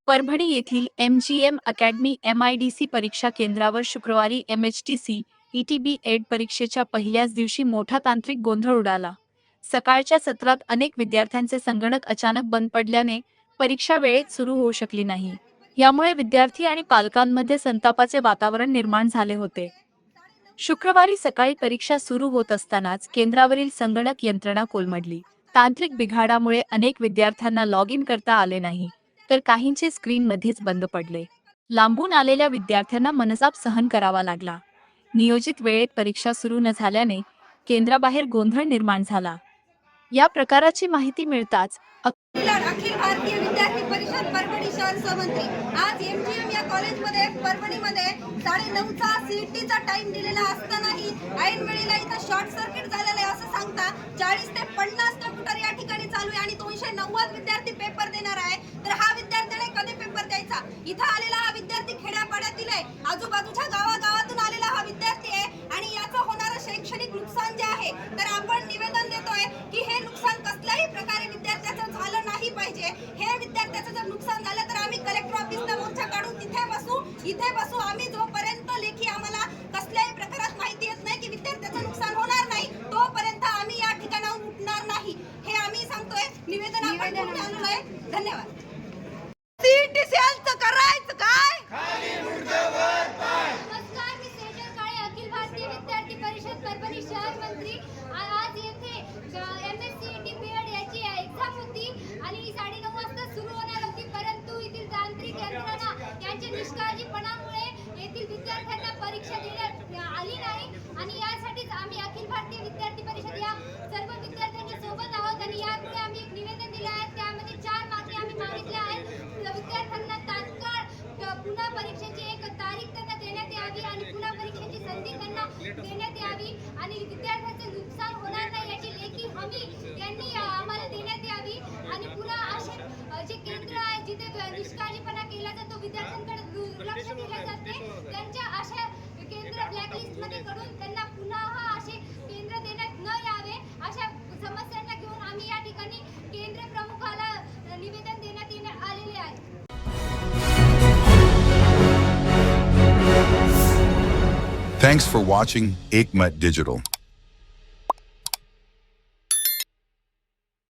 परभणी येथील MGM academy MIDC परीक्षा केंद्रावर शुक्रवारी MHTC ETB एड परीक्षेच्या पहिल्याच दिवशी मोठा तांत्रिक गोंधळ उडाला. सकाळच्या सत्रात अनेक विद्यार्थ्यांचे संगणक अचानक बंद पडल्याने परीक्षा वेळेत सुरू होऊ शकली नाही. यामुळे विद्यार्थी आणि पालकांमध्ये संतापाचे वातावरण निर्माण झाले होते. शुक्रवारी सकाळी परीक्षा सुरू होत असतानाच केंद्रावरील संगणक यंत्रणा कोलमडली. तांत्रिक बिघाडामुळे अनेक विद्यार्थ्यांना लॉग इन करता आले नाही, तर काहींचे स्क्रीन मध्येच बंद पडले. लांबून आलेल्या विद्यार्थ्यांना मनस्ताप सहन करावा लागला. नियोजित वेळेत परीक्षा सुरू न झाल्याने केंद्राबाहेर गोंधळ निर्माण झाला. या प्रकाराची माहिती मिळताच अखिल भारतीय विद्यार्थी परिषद परभणी शहर सहमंत्री आज MGM या कॉलेजमध्ये परभणीमध्ये 9:30चा CETचा टाइम दिलेला असतानाही ऐन वेळेला इथं शॉर्ट सर्किट झालेलं आहे असं सांगता 40 ते 50 कम्प्युटर या ठिकाणी चालू आहे आणि 290 विद्यार्थी पेपर देणार आहे. तर हा विद्यार्थ्याने कधी पेपर द्यायचा? इथं आलेला हा विद्यार्थी खेड्यापाड्यातील आहे, आजूबाजूच्या गावागावातून आलेला हा विद्यार्थी आहे आणि याचं होणारं शैक्षणिक नुकसान जे आहे तर आपण निवेदन देतोय की हे नुकसान कसल्याही प्रकारे विद्यार्थ्याचं झालं नाही पाहिजे. हे विद्यार्थ्याचं जर नुकसान झालं तर आम्ही कलेक्टर ऑफिसला मोर्चा काढून इथे बसू आम्ही जोपर्यंत लेखी आम्हाला कसल्याही प्रकारात माहिती येत नाही की विद्यार्थ्याचं नुकसान होणार नाही तोपर्यंत आम्ही या ठिकाणाहून उठणार नाही हे आम्ही सांगतोय. निवेदन आपण घेऊन आलेलो आहे. धन्यवाद. CETचं करायचं काय? नमस्कार, मी सेजल काळे, अखिल भारतीय विद्यार्थी परिषद परभणी शहर मंत्री. आज येथे MSc BEd याची एक्झाम होती आणि 9:30 वाजता सुरू होणार होती, परंतु येथील तांत्रिक यंत्रणा यांच्या निष्काळजीपणामुळे येथील विद्यार्थ्यांना परीक्षा देण्यात आली नाही आणि यासाठीच आम्ही अखिल भारतीय विद्यार्थी परिषद या सर्व विद्यार्थ्यांच्या सोबत आहोत आणि यापुढे आम्ही एक निवेदन दिले आहे. त्यामध्ये 4 मागण्या आम्ही मागितल्या आहेत. विद्यार्थ्यांना तात्काळ पुन्हा परीक्षेची एक तारीख त्यांना देण्यात यावी आणि पुन्हा परीक्षेची संधी त्यांना देण्यात यावी आणि विद्यार्थ्यांचे नुकसान होणार नाही याची लेखी हमी त्यांनी आम्हाला देण्यात यावी आणि पुन्हा असे जे केंद्र आहे जिथे निष्काळजीपणा केला जातो, विद्यार्थ्यांकडे दुर्लक्ष केले जाते, त्यांच्या अशा केंद्र ब्लॅकलिस्टमध्ये करून त्यांना पुन्हा असे केंद्र देण्यात न यावे अशा समस्यांना घेऊन आम्ही या ठिकाणी केंद्र प्रमुखाला निवेदन देण्यात आलेले आहे. Thanks for watching Ekmat Digital.